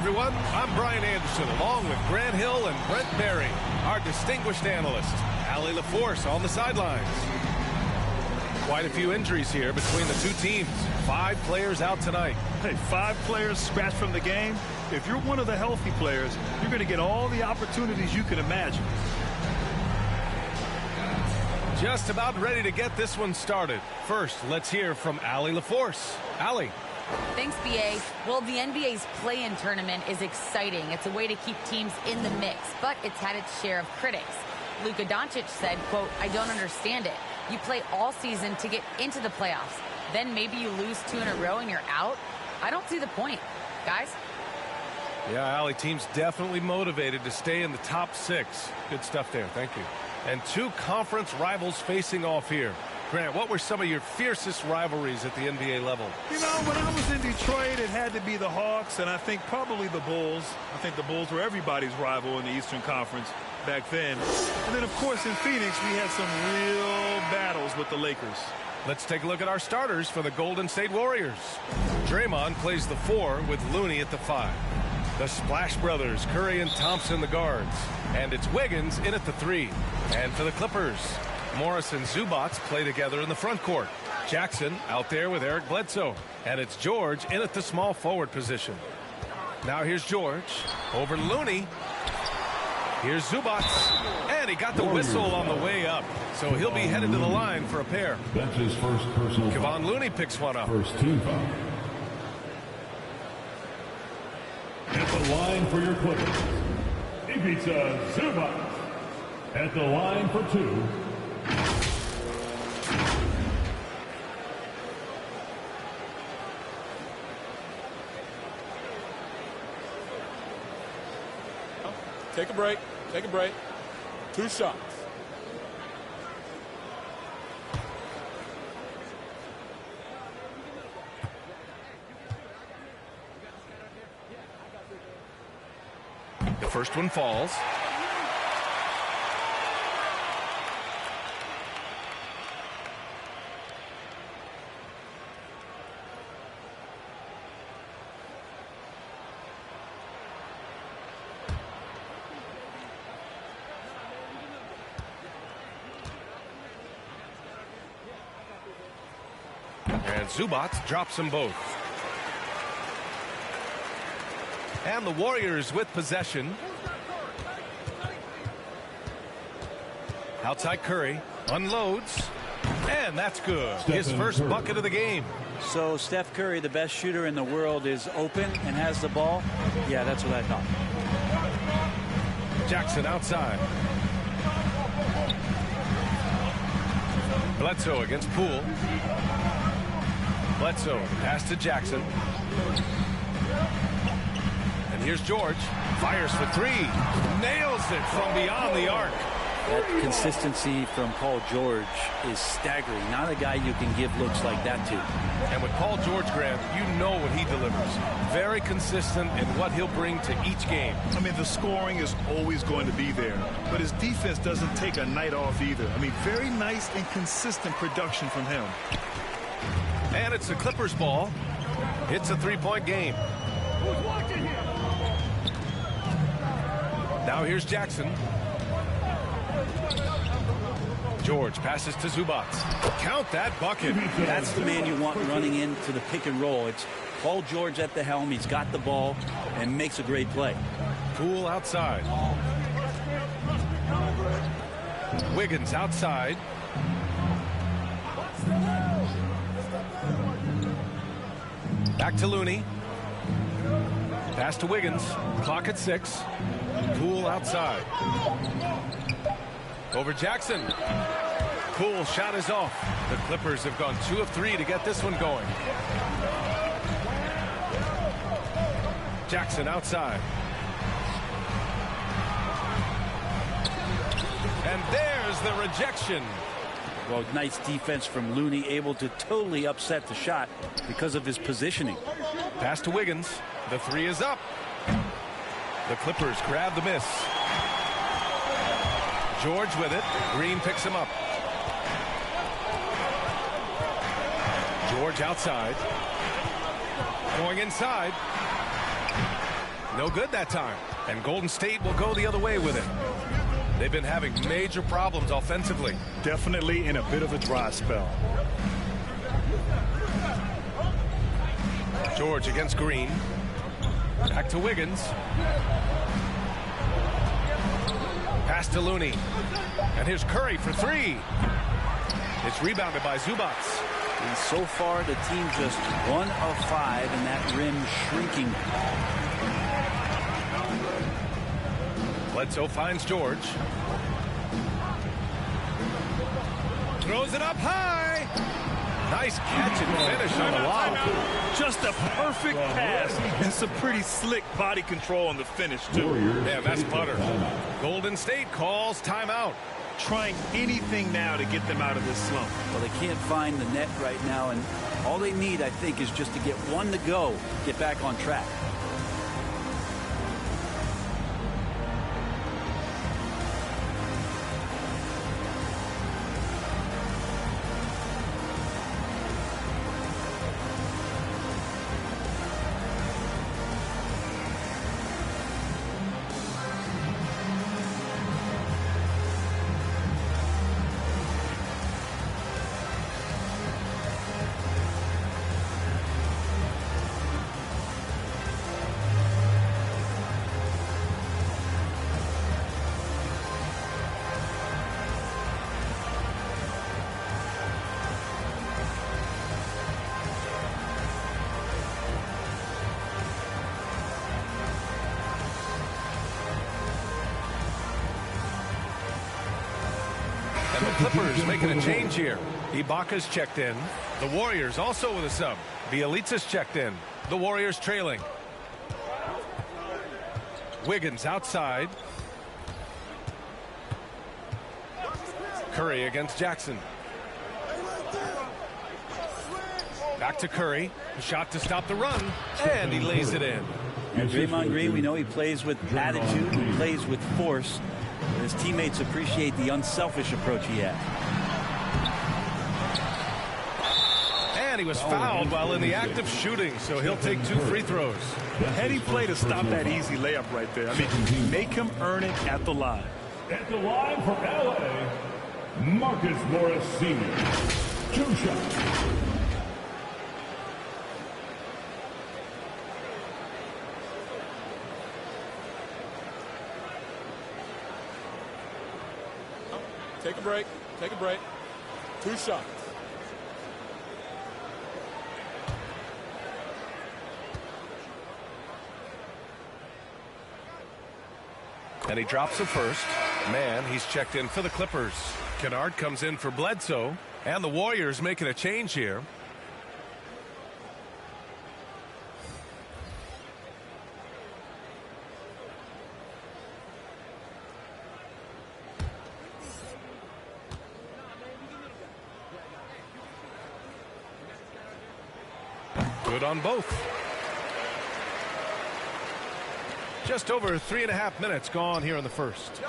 everyone. I'm Brian Anderson, along with Grant Hill and Brent Barry, our distinguished analysts. Allie LaForce on the sidelines. Quite a few injuries here between the two teams. 5 players out tonight. Hey, 5 players scratched from the game. If you're one of the healthy players, you're going to get all the opportunities you can imagine. Just about ready to get this one started. First, let's hear from Allie LaForce. Allie. Thanks, B.A. Well, the NBA's play-in tournament is exciting. It's a way to keep teams in the mix, but it's had its share of critics. Luka Doncic said, quote, "I don't understand it. You play all season to get into the playoffs. Then maybe you lose 2 in a row and you're out. I don't see the point." Guys? Yeah, Allie, team's definitely motivated to stay in the top 6. Good stuff there. Thank you. And 2 conference rivals facing off here. Grant, what were some of your fiercest rivalries at the NBA level? You know, when I was in Detroit, it had to be the Hawks, and I think probably the Bulls. I think the Bulls were everybody's rival in the Eastern Conference back then. And then, of course, in Phoenix, we had some real battles with the Lakers. Let's take a look at our starters for the Golden State Warriors. Draymond plays the 4 with Looney at the 5. The Splash Brothers, Curry and Thompson, the guards. And it's Wiggins in at the 3. And for the Clippers, Morris and Zubac play together in the front court. Jackson out there with Eric Bledsoe. And it's George in at the small forward position. Now here's George over Looney. Here's Zubac. And he got the whistle on the way up. So he'll be headed to the line for a pair. That's his first personal foul. Kevon Looney picks one up. First team foul. At the line for your Clippers, Ivica Zubac. At the line for 2. Take a break. Take a break. 2 shots. The first one falls. And Zubac drops them both. And the Warriors with possession. Outside Curry. Unloads. And that's good. His first bucket of the game. So Steph Curry, the best shooter in the world, is open and has the ball. Yeah, that's what I thought. Jackson outside. Bledsoe against Poole. Bledsoe pass to Jackson. And here's George. Fires for 3. Nails it from beyond the arc. That consistency from Paul George is staggering. Not a guy you can give looks like that to. And with Paul George, Grant, you know what he delivers. Very consistent in what he'll bring to each game. I mean, the scoring is always going to be there, but his defense doesn't take a night off either. I mean, very nice and consistent production from him. And it's the Clippers ball. It's a 3-point game. Now here's Jackson. George passes to Zubac. Count that bucket. That's the man you want running into the pick and roll. It's Paul George at the helm. He's got the ball and makes a great play. Poole outside. Wiggins outside. Back to Looney. Pass to Wiggins. Clock at 6. Poole outside. Over Jackson. Poole shot is off. The Clippers have gone 2 of 3 to get this one going. Jackson outside. And there's the rejection. Well, nice defense from Looney, able to totally upset the shot because of his positioning. Pass to Wiggins. The 3 is up. The Clippers grab the miss. George with it. Green picks him up. George outside. Going inside. No good that time. And Golden State will go the other way with it. They've been having major problems offensively. Definitely in a bit of a dry spell. George against Green. Back to Wiggins. Pass to Looney. And here's Curry for three. It's rebounded by Zubac. And so far, the team just 1 of 5, and that rim shrinking. Bledsoe finds George. Throws it up high. Nice catch and finish on the lob. Just a perfect pass and some pretty slick body control on the finish, too. Yeah, that's butter. Golden State calls timeout. Trying anything now to get them out of this slump. Well, they can't find the net right now, and all they need, I think, is just to get one to go, get back on track. And the Clippers making a change here. Ibaka's checked in. The Warriors also with a sub. Bielitsa's checked in. The Warriors trailing. Wiggins outside. Curry against Jackson. Back to Curry. A shot to stop the run. And he lays it in. And Draymond Green, we know he plays with attitude, he plays with force. His teammates appreciate the unselfish approach he has. And he was fouled while in the act of shooting, so he'll take 2 free throws. Heady play to stop that easy layup right there. I mean, make him earn it at the line. At the line for LA, Marcus Morris Sr. 2 shots. Take a break. Take a break. 2 shots. And he drops the first. Man, he's checked in for the Clippers. Kennard comes in for Bledsoe. And the Warriors making a change here. Good on both. Just over 3.5 minutes gone here in the first.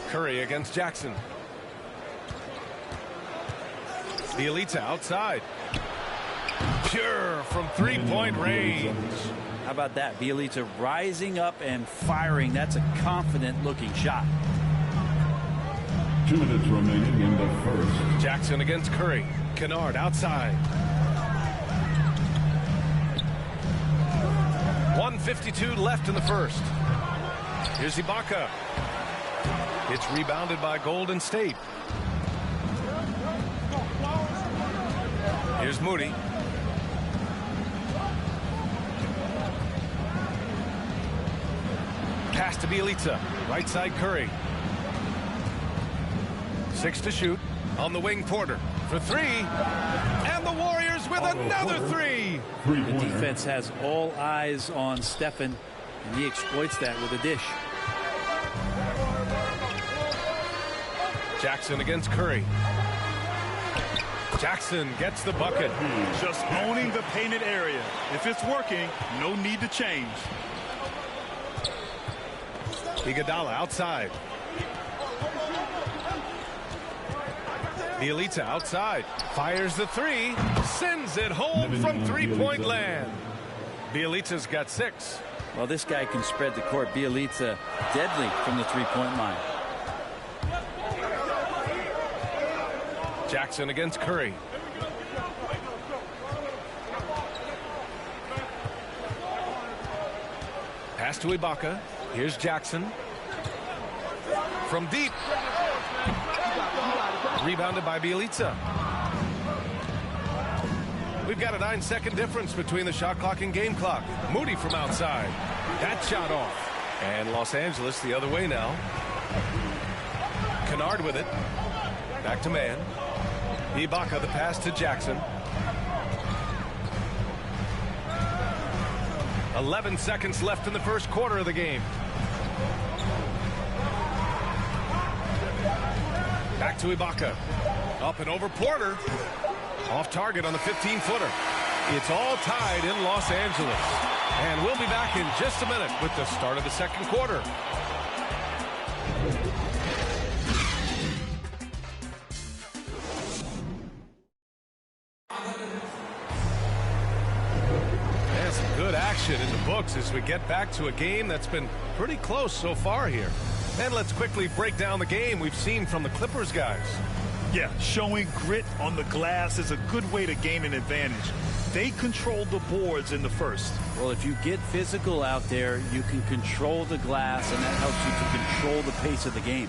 Curry against Jackson. Bielitsa outside. Pure from 3-point range. How about that? Bielitsa rising up and firing. That's a confident looking shot. 2 minutes remaining in the first. Jackson against Curry. Kennard outside. 1:52 left in the first. Here's Ibaka. It's rebounded by Golden State. Here's Moody. Pass to Bielitsa. Right side Curry. 6 to shoot. On the wing, Porter for 3. And the Warriors with another 3. The defense has all eyes on Stephen, and he exploits that with a dish. Jackson against Curry. Jackson gets the bucket. Just owning the painted area. If it's working, no need to change. Iguodala outside. Bielitsa outside. Fires the three. Sends it home from three-point land. Bielitsa's got 6. Well, this guy can spread the court. Bielitsa deadly from the three-point line. Jackson against Curry. Pass to Ibaka. Here's Jackson. From deep. Rebounded by Bielitsa. We've got a 9-second difference between the shot clock and game clock. Moody from outside. That shot off. And Los Angeles the other way now. Kennard with it. Back to man. Ibaka the pass to Jackson. 11 seconds left in the first quarter of the game. Back to Ibaka. Up and over Porter. Off target on the 15-footer. It's all tied in Los Angeles. And we'll be back in just a minute with the start of the second quarter. And some good action in the books as we get back to a game that's been pretty close so far here. And let's quickly break down the game we've seen from the Clippers guys. Yeah, showing grit on the glass is a good way to gain an advantage. They controlled the boards in the first. Well, if you get physical out there, you can control the glass, and that helps you to control the pace of the game.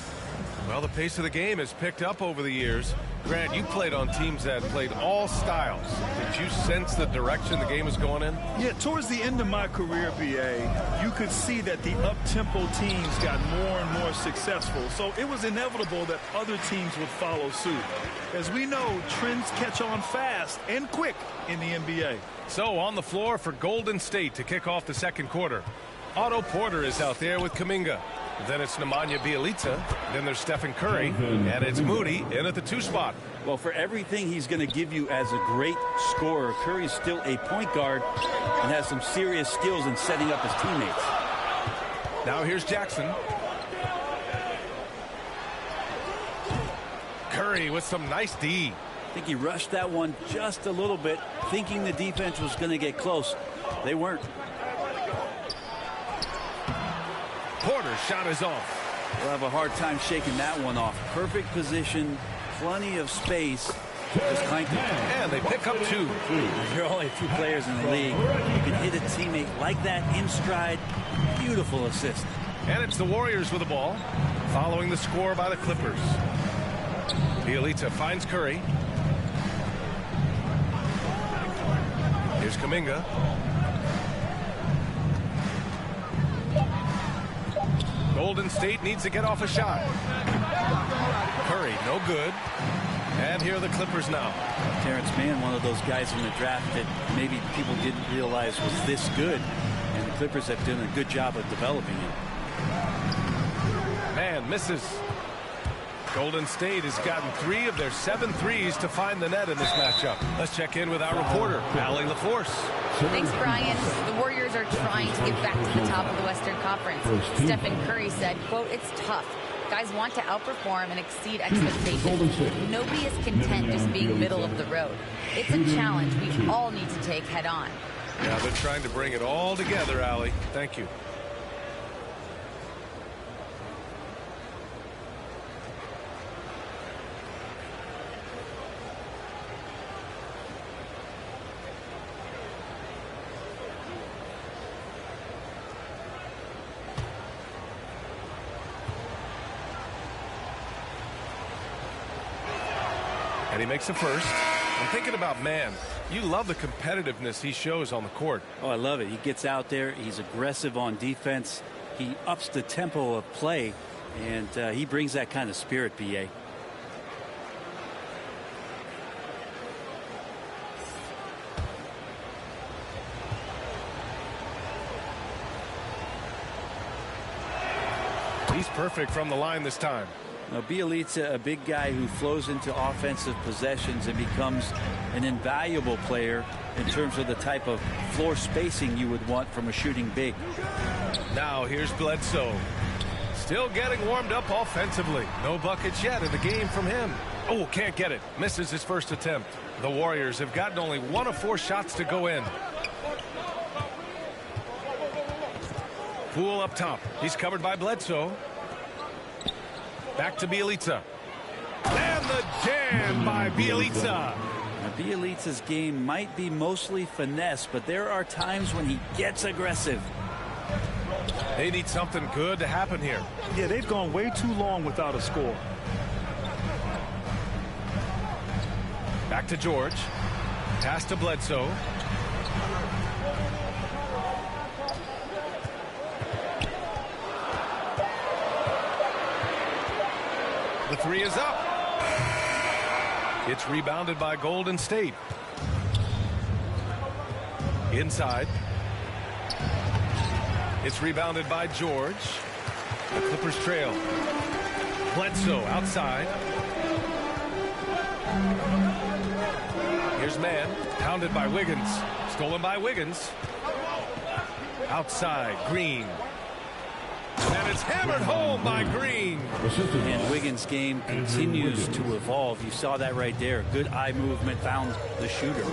Well, the pace of the game has picked up over the years. Grant, you played on teams that played all styles. Did you sense the direction the game is going in? Yeah, towards the end of my career, BA, you could see that the up-tempo teams got more and more successful. So it was inevitable that other teams would follow suit. As we know, trends catch on fast and quick in the NBA. So on the floor for Golden State to kick off the second quarter. Otto Porter is out there with Kuminga. Then it's Nemanja Bjelica. Then there's Stephen Curry. And it's Moody in at the 2 spot. Well, for everything he's going to give you as a great scorer, Curry's still a point guard and has some serious skills in setting up his teammates. Now here's Jackson. Curry with some nice D. I think he rushed that one just a little bit, thinking the defense was going to get close. They weren't. Porter's shot is off. We'll have a hard time shaking that one off. Perfect position, plenty of space. Just clanked it. And they pick up 2. There are only 2 players in the league. You can hit a teammate like that in stride. Beautiful assist. And it's the Warriors with the ball, following the score by the Clippers. Bjelica finds Curry. Here's Kuminga. Golden State needs to get off a shot. Curry, no good. And here are the Clippers now. Terrence Mann, one of those guys in the draft that maybe people didn't realize was this good. And the Clippers have done a good job of developing him. Man misses. Golden State has gotten 3 of their 7 threes to find the net in this matchup. Let's check in with our reporter, Allie LaForce. Thanks, Brian. The Warriors are trying to get back to the top of the Western Conference. Stephen Curry said, quote, "It's tough. Guys want to outperform and exceed expectations. Nobody is content just being middle of the road. It's a challenge we all need to take head on." Yeah, they're trying to bring it all together, Allie. Thank you. And he makes a first. I'm thinking about Mann. You love the competitiveness he shows on the court. Oh, I love it. He gets out there. He's aggressive on defense. He ups the tempo of play, and he brings that kind of spirit, B.A. He's perfect from the line this time. Now, Bjelica, a big guy who flows into offensive possessions and becomes an invaluable player in terms of the type of floor spacing you would want from a shooting big. Now here's Bledsoe. Still getting warmed up offensively. No buckets yet in the game from him. Oh, can't get it. Misses his first attempt. The Warriors have gotten only 1 of 4 shots to go in. Poole up top. He's covered by Bledsoe. Back to Bjelica. And the jam by Bjelica. Now, Bjelica's game might be mostly finesse, but there are times when he gets aggressive. They need something good to happen here. Yeah, they've gone way too long without a score. Back to George. Pass to Bledsoe. The three is up. It's rebounded by Golden State. Inside. It's rebounded by George. The Clippers trail. Bledsoe outside. Here's Mann, pounded by Wiggins. Stolen by Wiggins. Outside, Green. And it's hammered home by Green. And Wiggins' game continues to evolve. You saw that right there. Good eye movement, found the shooter.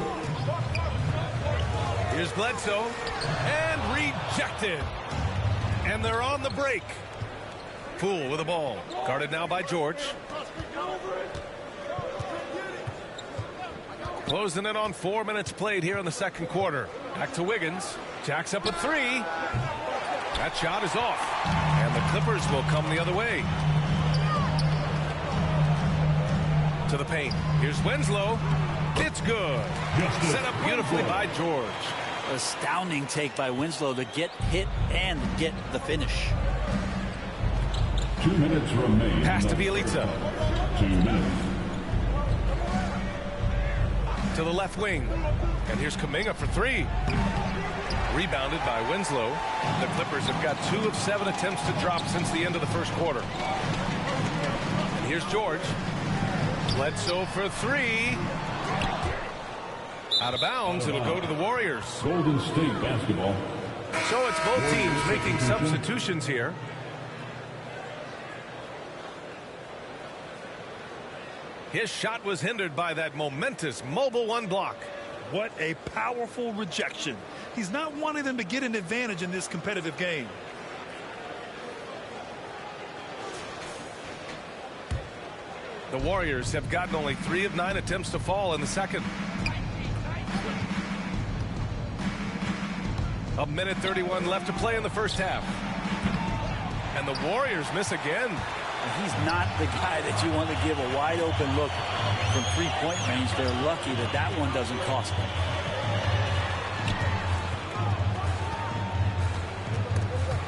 Here's Bledsoe. And rejected. And they're on the break. Poole with the ball. Guarded now by George. Closing in on 4 minutes played here in the second quarter. Back to Wiggins. Jacks up a three. That shot is off. And the Clippers will come the other way. To the paint. Here's Winslow. It's good. Set up beautifully by George. Astounding take by Winslow to get hit and get the finish. 2 minutes remain. Pass to Bjelica. 2 minutes. To the left wing. And here's Kuminga for three. Rebounded by Winslow. The Clippers have got 2 of 7 attempts to drop since the end of the first quarter. And here's George. Bledsoe for three. Out of bounds. It'll go to the Warriors. Golden State basketball. So it's both teams making substitutions here. His shot was hindered by that momentous Mobile One block. What a powerful rejection. He's not wanting them to get an advantage in this competitive game. The Warriors have gotten only 3 of 9 attempts to fall in the second. A minute 31 left to play in the first half. And the Warriors miss again. He's not the guy that you want to give a wide open look from 3-point range. They're lucky that that one doesn't cost them.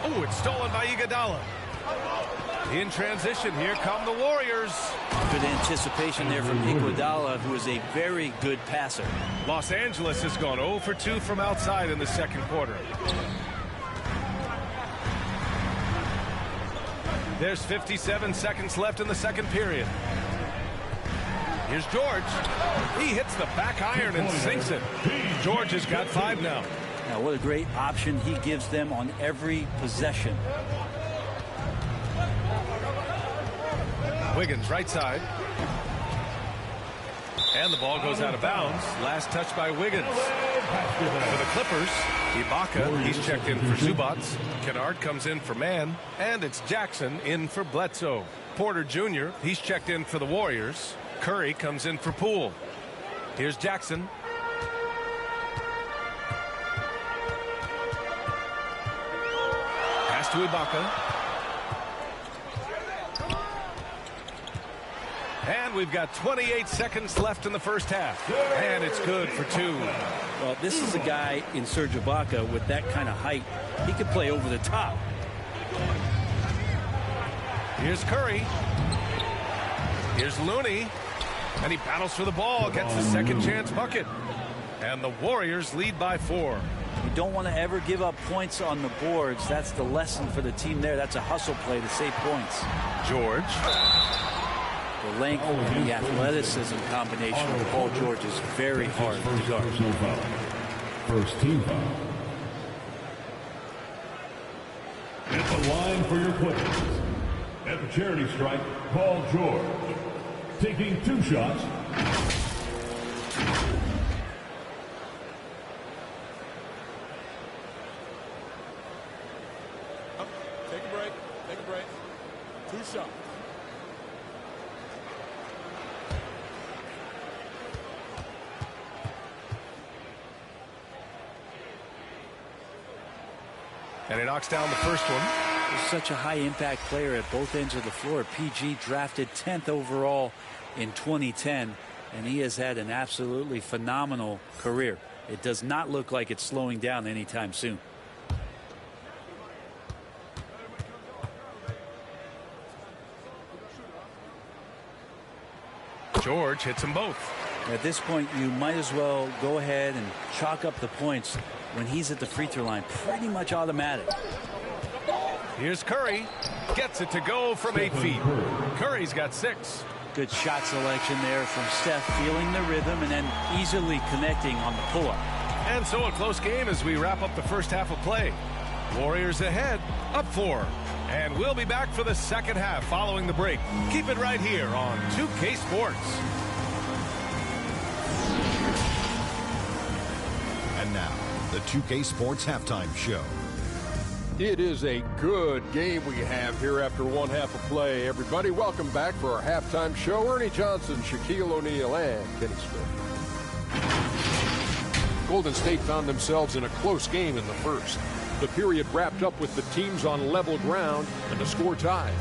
Oh, it's stolen by Iguodala. In transition, here come the Warriors. Good anticipation there from Iguodala, who is a very good passer. Los Angeles has gone 0 for 2 from outside in the second quarter. There's 57 seconds left in the second period. Here's George. He hits the back iron and sinks it. George has got 5 now. Now, what a great option he gives them on every possession. Wiggins right side. And the ball goes out of bounds. Last touch by Wiggins. For the Clippers, Ibaka, he's checked in for Zubac. Kennard comes in for Mann. And it's Jackson in for Bledsoe. Porter Jr., he's checked in for the Warriors. Curry comes in for Poole. Here's Jackson. Pass to Ibaka. And we've got 28 seconds left in the first half. And it's good for 2. Well, this is a guy in Serge Ibaka with that kind of height. He could play over the top. Here's Curry. Here's Looney. And he battles for the ball, gets the second chance bucket. And the Warriors lead by 4. You don't want to ever give up points on the boards. That's the lesson for the team there. That's a hustle play to save points. George. The length and the athleticism combination with Paul George is very hard to guard. Personal foul. First team foul. At the line for your Clippers. At the charity stripe, Paul George. taking 2 shots. Take a break. Take a break. 2 shots. And he knocks down the first one. He's such a high-impact player at both ends of the floor. PG drafted 10th overall in 2010, and he has had an absolutely phenomenal career. It does not look like it's slowing down anytime soon. George hits them both. At this point, you might as well go ahead and chalk up the points when he's at the free throw line. Pretty much automatic. Here's Curry. Gets it to go from 8 feet. Curry's got 6. Good shot selection there from Steph, feeling the rhythm and then easily connecting on the pull-up. And so a close game as we wrap up the first half of play. Warriors ahead, up 4. And we'll be back for the second half following the break. Keep it right here on 2K Sports. And now, the 2K Sports Halftime Show. It is a good game we have here after one half of play. Everybody, welcome back for our halftime show. Ernie Johnson, Shaquille O'Neal, and Kenny Smith. Golden State found themselves in a close game in the first. The period wrapped up with the teams on level ground and the score tied.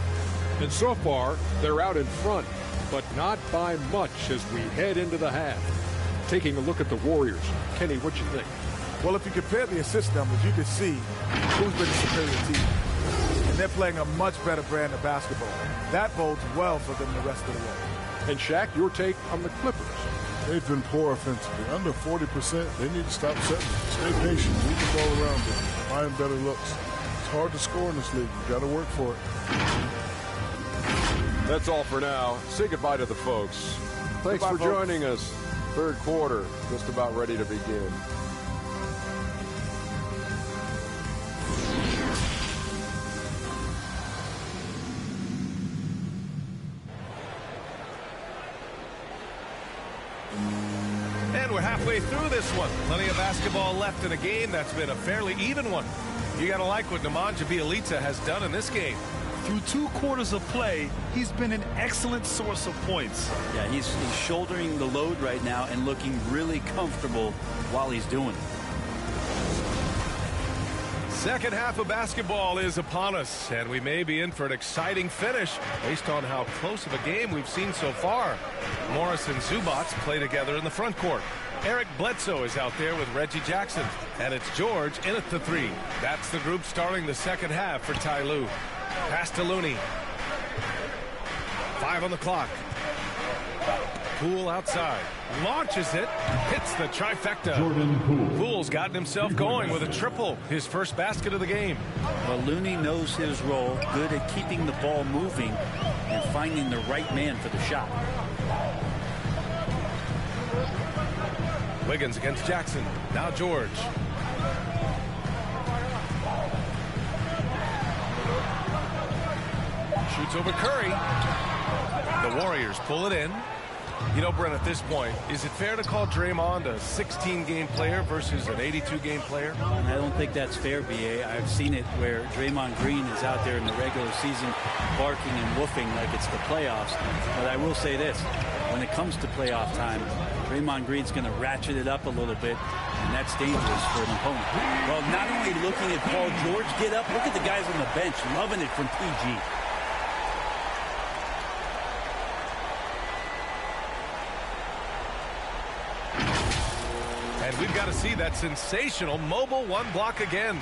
And so far, they're out in front, but not by much as we head into the half. Taking a look at the Warriors. Kenny, what you think? Well, if you compare the assist numbers, you can see who's been the superior team. And they're playing a much better brand of basketball. That bodes well for them the rest of the way. And Shaq, your take on the Clippers. They've been poor offensively. Under 40%, they need to stop setting. Stay patient. Move the ball around them. Find better looks. It's hard to score in this league. You got to work for it. That's all for now. Say goodbye to the folks. Thanks for joining us. Third quarter, just about ready to begin. And we're halfway through this one. Plenty of basketball left in a game that's been a fairly even one. You got to like what Nemanja Bjelica has done in this game. Through 2 quarters of play, he's been an excellent source of points. Yeah, he's shouldering the load right now and looking really comfortable while he's doing it. Second half of basketball is upon us, and we may be in for an exciting finish based on how close of a game we've seen so far. Morris and Zubac play together in the front court. Eric Bledsoe is out there with Reggie Jackson, and it's George in at the 3. That's the group starting the second half for Ty Lue. Pass to Looney. 5 on the clock. Poole outside. Launches it. Hits the trifecta. Jordan Poole. Poole's gotten himself going with a triple. His first basket of the game. Well, Looney knows his role. Good at keeping the ball moving and finding the right man for the shot. Wiggins against Jackson. Now George. Shoots over Curry. The Warriors pull it in. You know, Brent, at this point, is it fair to call Draymond a 16-game player versus an 82-game player? I don't think that's fair, B.A. I've seen it where Draymond Green is out there in the regular season barking and woofing like it's the playoffs. But I will say this, when it comes to playoff time, Draymond Green's going to ratchet it up a little bit, and that's dangerous for an opponent. Well, not only looking at Paul George get up, look at the guys on the bench loving it from PG. And we've got to see that sensational mobile one block again.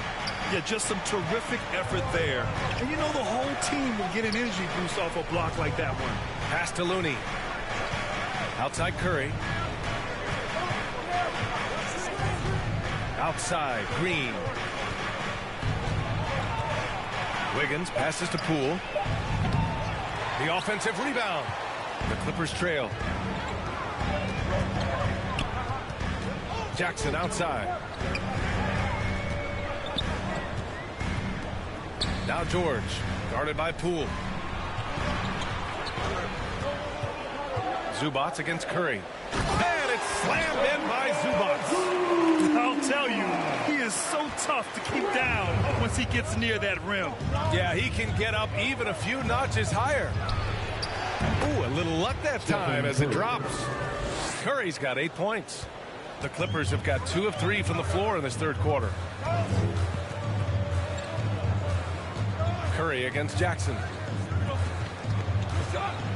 Yeah, just some terrific effort there. And you know the whole team will get an energy boost off a block like that one. Pass to Looney. Outside Curry. Outside Green. Wiggins passes to Poole. The offensive rebound. The Clippers trail. Jackson outside. Now George, guarded by Poole. Zubac against Curry. And it's slammed in by Zubac. I'll tell you, he is so tough to keep down once he gets near that rim. Yeah, he can get up even a few notches higher. Ooh, a little luck that time as it drops. Curry's got 8 points. The Clippers have got 2 of 3 from the floor in this third quarter. Curry against Jackson.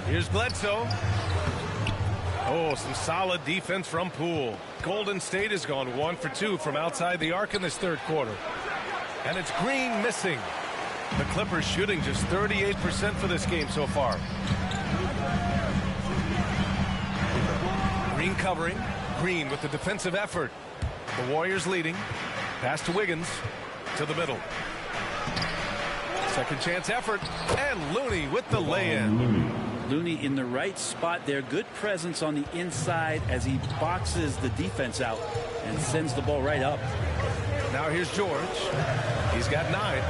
Here's Bledsoe. Oh, some solid defense from Poole. Golden State has gone 1 for 2 from outside the arc in this third quarter. And it's Green missing. The Clippers shooting just 38% for this game so far. Green covering. Green with the defensive effort. The Warriors leading. Pass to Wiggins. To the middle. Second chance effort. And Looney with the lay-in. Looney in the right spot there. Good presence on the inside as he boxes the defense out and sends the ball right up. Now here's George. He's got 9.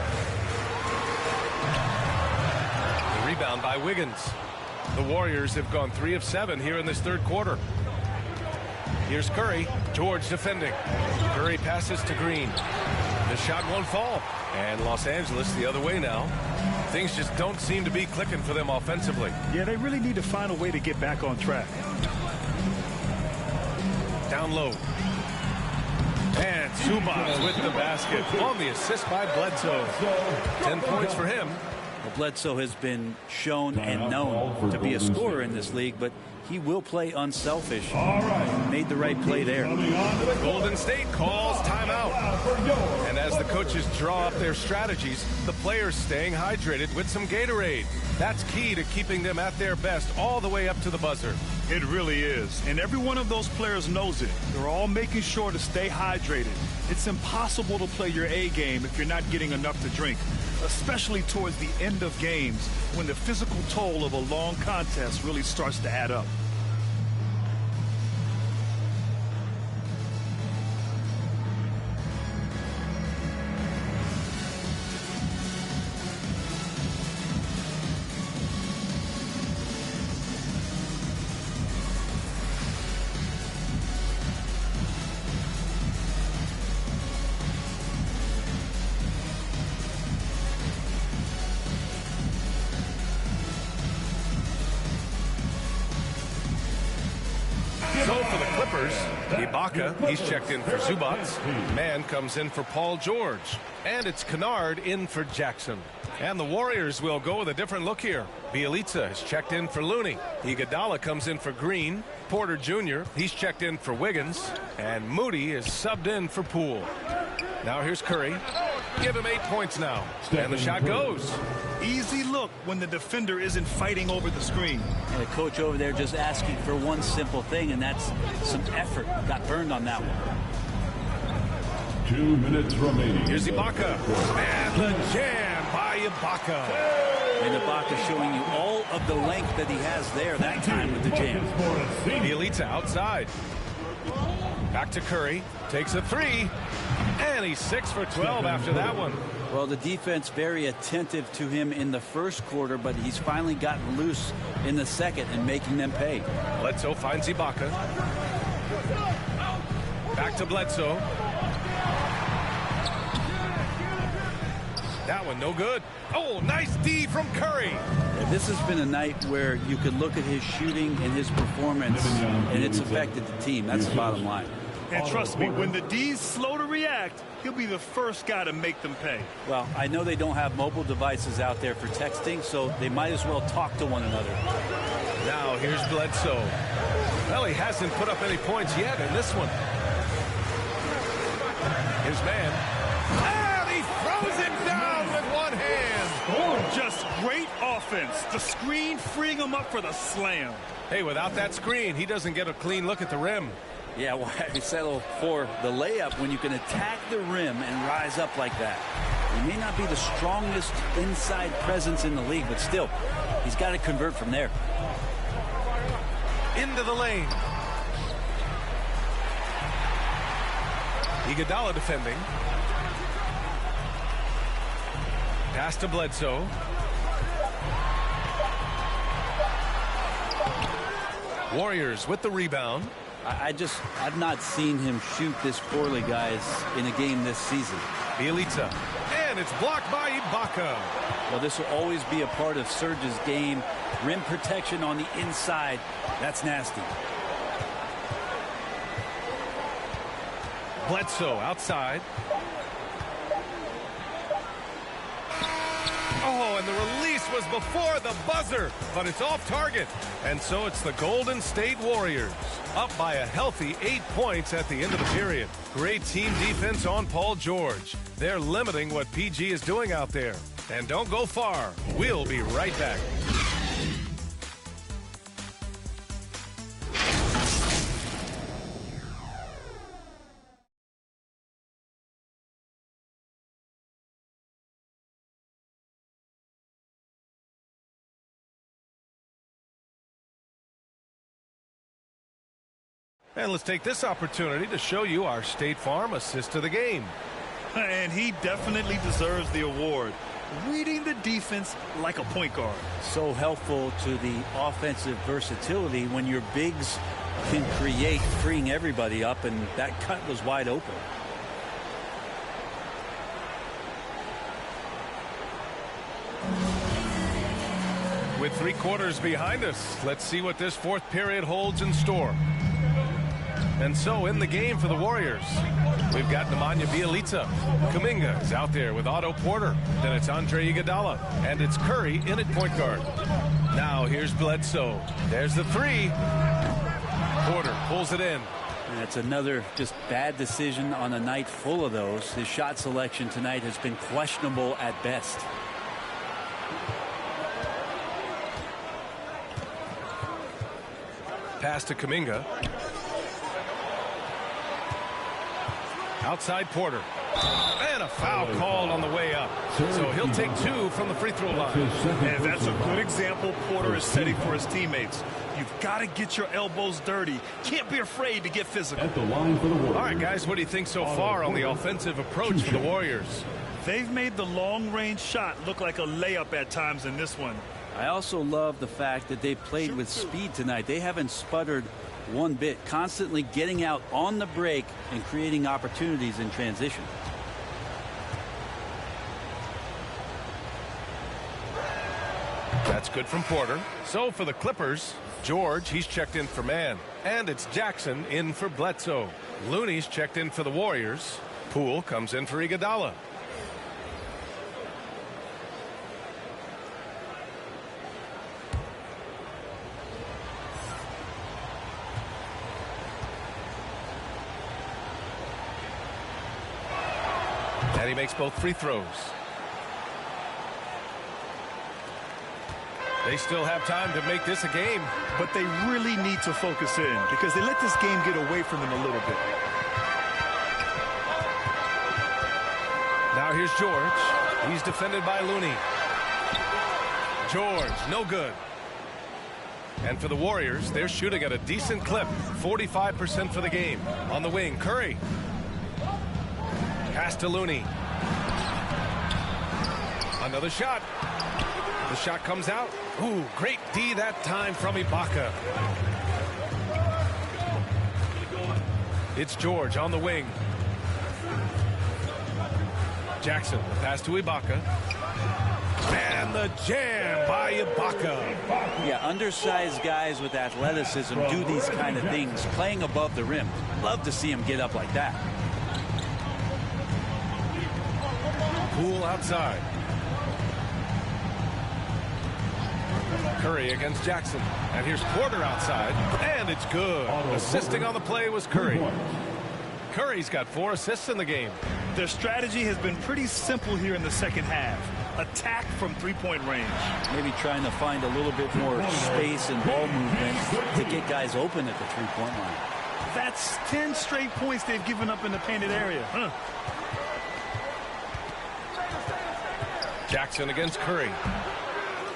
The rebound by Wiggins. The Warriors have gone 3 of 7 here in this third quarter. Here's Curry. George defending. Curry passes to Green. The shot won't fall. And Los Angeles the other way now. Things just don't seem to be clicking for them offensively. Yeah, they really need to find a way to get back on track. Down low. And Zubac with the basket on the assist by Bledsoe. 10 points for him. Well, Bledsoe has been shown and known to be a scorer in this league, but he will play unselfish. Made the right play there. Golden State calls timeout. And as the coaches draw up their strategies, the players staying hydrated with some Gatorade. That's key to keeping them at their best all the way up to the buzzer. It really is. And every one of those players knows it. They're all making sure to stay hydrated. It's impossible to play your A game if you're not getting enough to drink, especially towards the end of games when the physical toll of a long contest really starts to add up. Ibaka, he's checked in for Zubac. Mann comes in for Paul George. And it's Kennard in for Jackson. And the Warriors will go with a different look here. Bjelica has checked in for Looney. Iguodala comes in for Green. Porter Jr., he's checked in for Wiggins. And Moody is subbed in for Poole. Now here's Curry. Give him 8 points now. And the shot goes. Easy look when the defender isn't fighting over the screen. And the coach over there just asking for one simple thing, and that's some effort. Got burned on that one. 2 minutes remaining. Here's Ibaka. And the jam by Ibaka. And Ibaka showing you all of the length that he has there that time with the jam. Bjelica outside. Back to Curry. Takes a 3. And he's 6 for 12 after that one. Well, the defense very attentive to him in the first quarter, but he's finally gotten loose in the second and making them pay. Bledsoe finds Ibaka. Back to Bledsoe. That one no good. Oh, nice D from Curry. Yeah, this has been a night where you could look at his shooting and his performance, and it's affected the team. That's the bottom line. And trust me, when the D's slow to react, he'll be the first guy to make them pay. Well, I know they don't have mobile devices out there for texting, so they might as well talk to one another. Now here's Bledsoe. Well, he hasn't put up any points yet in this one. His man. And he throws it down with one hand. Oh, just great offense. The screen freeing him up for the slam. Hey, without that screen, he doesn't get a clean look at the rim. Yeah, why settle for the layup when you can attack the rim and rise up like that? He may not be the strongest inside presence in the league, but still, he's got to convert from there. Into the lane. Iguodala defending. Pass to Bledsoe. Warriors with the rebound. I've not seen him shoot this poorly, guys, in a game this season. Bielitsa. And it's blocked by Ibaka. Well, this will always be a part of Serge's game. Rim protection on the inside. That's nasty. Bledsoe outside. Oh, and the release was before the buzzer, but it's off target. And so it's the Golden State Warriors, up by a healthy 8 points at the end of the period. Great team defense on Paul George. They're limiting what PG is doing out there. And don't go far. We'll be right back. And let's take this opportunity to show you our State Farm assist to the game. And he definitely deserves the award. Reading the defense like a point guard. So helpful to the offensive versatility when your bigs can create, freeing everybody up, and that cut was wide open. With 3 quarters behind us, let's see what this fourth period holds in store. And so in the game for the Warriors, we've got Nemanja Bjelica. Kuminga is out there with Otto Porter. Then it's Andre Iguodala. And it's Curry in at point guard. Now here's Bledsoe. There's the 3. Porter pulls it in. That's another just bad decision on a night full of those. His shot selection tonight has been questionable at best. Pass to Kuminga. Outside Porter. And a foul called on the way up. So he'll take 2 from the free throw line. And that's a good example Porter is setting for his teammates. You've got to get your elbows dirty. Can't be afraid to get physical. At the line for the Warriors. All right, guys, what do you think so far on the offensive approach for the Warriors? They've made the long-range shot look like a layup at times in this one. I also love the fact that they played with speed tonight. They haven't sputtered one bit, constantly getting out on the break and creating opportunities in transition. That's good from Porter. So for the Clippers, George, he's checked in for man. And it's Jackson in for Bledsoe. Looney's checked in for the Warriors. Poole comes in for Iguodala. And he makes both free throws. They still have time to make this a game. But they really need to focus in because they let this game get away from them a little bit. Now here's George. He's defended by Looney. George, no good. And for the Warriors, they're shooting at a decent clip. 45% for the game. On the wing, Curry. Pass to Looney. Another shot. The shot comes out. Ooh, great D that time from Ibaka. It's George on the wing. Jackson, the pass to Ibaka. And the jam by Ibaka. Yeah, undersized guys with athleticism do these kind of things, playing above the rim. Love to see him get up like that. Poole outside. Curry against Jackson. And here's Porter outside. And it's good. Assisting on the play was Curry. Curry's got 4 assists in the game. Their strategy has been pretty simple here in the second half. Attack from three-point range. Maybe trying to find a little bit more space and ball movement to get guys open at the three-point line. That's 10 straight points they've given up in the painted area. Jackson against Curry.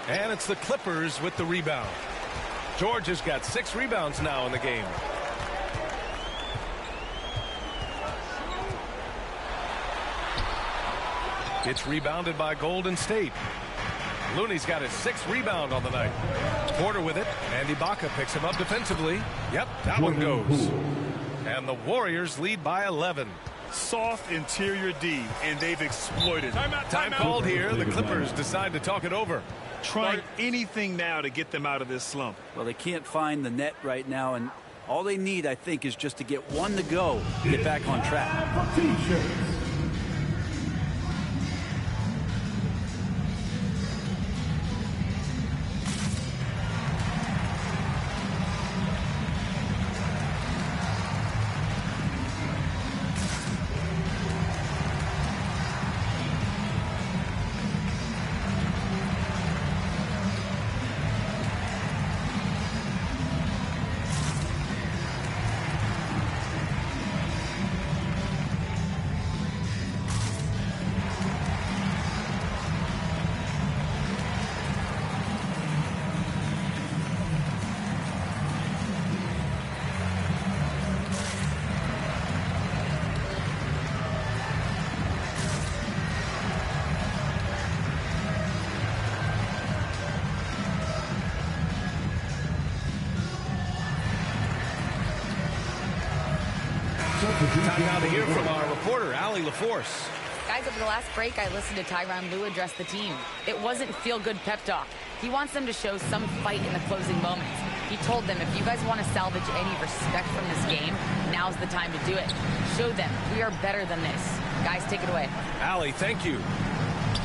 And it's the Clippers with the rebound. George has got 6 rebounds now in the game. It's rebounded by Golden State. Looney's got his 6th rebound on the night. Porter with it, and Ibaka picks him up defensively. Yep, that one goes. And the Warriors lead by 11. Soft interior D, and they've exploited it. Time called here. The Clippers decide to talk it over. Trying anything now to get them out of this slump. Well, they can't find the net right now, and all they need, I think, is just to get one to go, get back on track. Time now to hear from our reporter, Allie LaForce. Guys, over the last break, I listened to Tyronn Lue address the team. It wasn't feel-good pep talk. He wants them to show some fight in the closing moments. He told them, if you guys want to salvage any respect from this game, now's the time to do it. Show them we are better than this. Guys, take it away. Allie, thank you.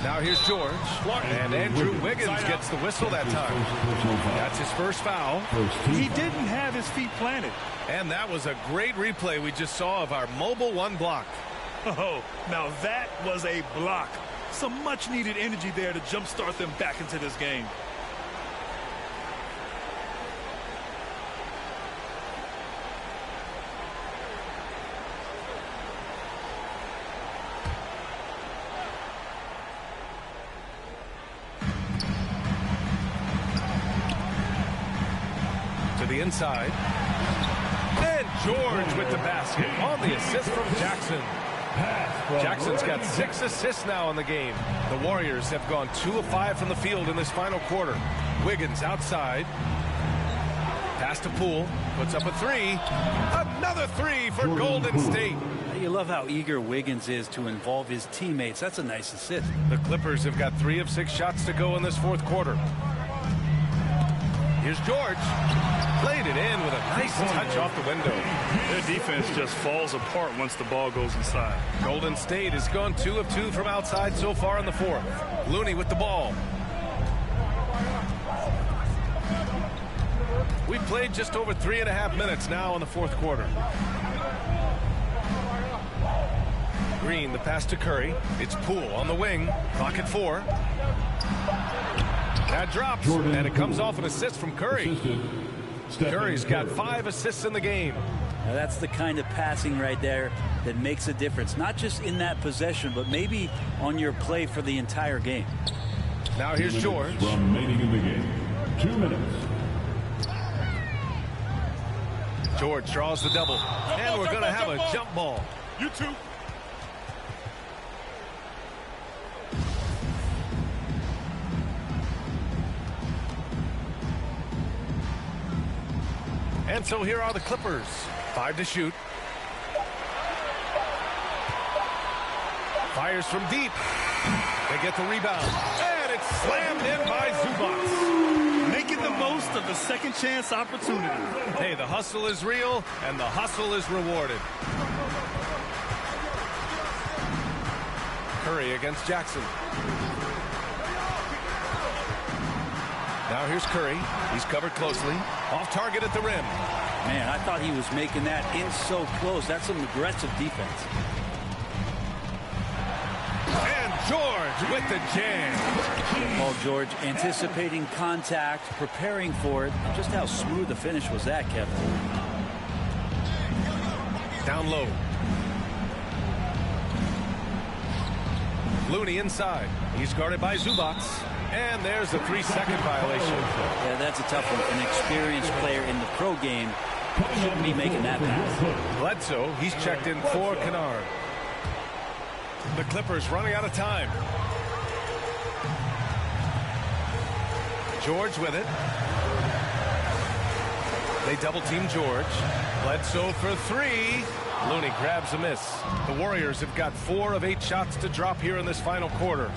Now here's George. And Andrew Wiggins gets the whistle that time. That's his first foul. He didn't have his feet planted. And that was a great replay we just saw of our mobile one block. Oh, now that was a block. Some much-needed energy there to jumpstart them back into this game. To the inside. And George with the basket on the assist from Jackson. Jackson's got 6 assists now in the game. The Warriors have gone 2 of 5 from the field in this final quarter. Wiggins outside. Pass to Poole. Puts up a 3. Another 3 for Golden State. You love how eager Wiggins is to involve his teammates. That's a nice assist. The Clippers have got 3 of 6 shots to go in this fourth quarter. Here's George. Played it in with a nice touch off the window. Their defense just falls apart once the ball goes inside. Golden State has gone 2 of 2 from outside so far in the fourth. Looney with the ball. We've played just over 3.5 minutes now in the fourth quarter. Green, the pass to Curry. It's Poole on the wing. Clock at 4. That drops, and it comes off an assist from Curry. Curry's got 5 assists in the game. Now that's the kind of passing right there that makes a difference, not just in that possession, but maybe on your play for the entire game. Now here's George. Remaining in the game. 2 minutes. George draws the double, and we're going to have a jump ball. You too. And so here are the Clippers. 5 to shoot. Fires from deep. They get the rebound. And it's slammed in by Zubac. Making the most of the second chance opportunity. Hey, the hustle is real, and the hustle is rewarded. Curry against Jackson. Now here's Curry. He's covered closely. Off target at the rim. Man, I thought he was making that in so close. That's some aggressive defense. And George with the jam. Paul George anticipating contact, preparing for it. Just how smooth the finish was that, Kevin. Down low. Looney inside. He's guarded by Zubac. And there's a 3-second violation. Yeah, that's a tough one. An experienced player in the pro game shouldn't be making that pass. Bledsoe, he's checked in for Kennard. The Clippers running out of time. George with it. They double-team George. Bledsoe for three. Looney grabs a miss. The Warriors have got 4 of 8 shots to drop here in this final quarter.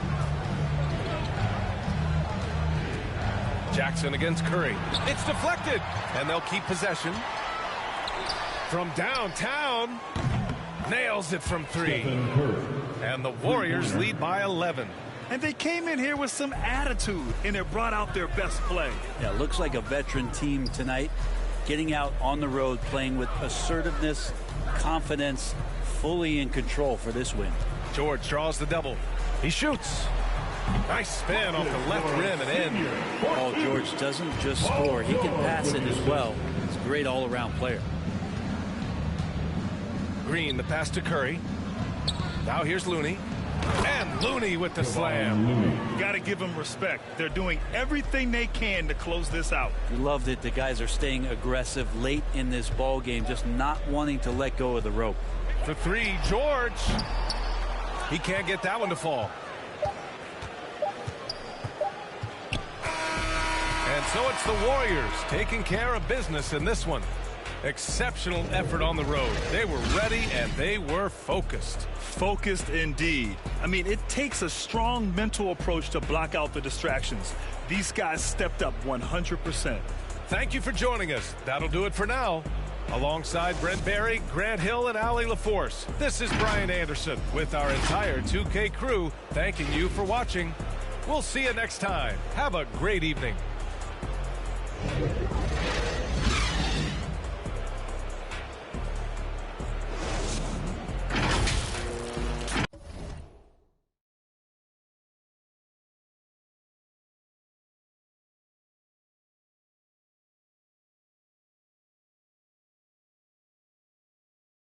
Jackson against Curry. It's deflected, and they'll keep possession. From downtown, nails it from 3. And the Warriors lead by 11. And they came in here with some attitude, and it brought out their best play. Yeah, looks like a veteran team tonight, getting out on the road, playing with assertiveness, confidence, fully in control for this win. George draws the double. He shoots. Nice spin off the left rim and in. Paul George doesn't just score, he can pass it as well. He's a great all-around player. Green, the pass to Curry. Now here's Looney. And Looney with the slam. Got to give them respect. They're doing everything they can to close this out. We loved it. The guys are staying aggressive late in this ball game, just not wanting to let go of the rope. For 3, George. He can't get that one to fall. And so it's the Warriors taking care of business in this one. Exceptional effort on the road. They were ready and they were focused. Focused indeed. I mean, it takes a strong mental approach to block out the distractions. These guys stepped up 100%. Thank you for joining us. That'll do it for now. Alongside Brent Barry, Grant Hill, and Allie LaForce, this is Brian Anderson with our entire 2K crew thanking you for watching. We'll see you next time. Have a great evening.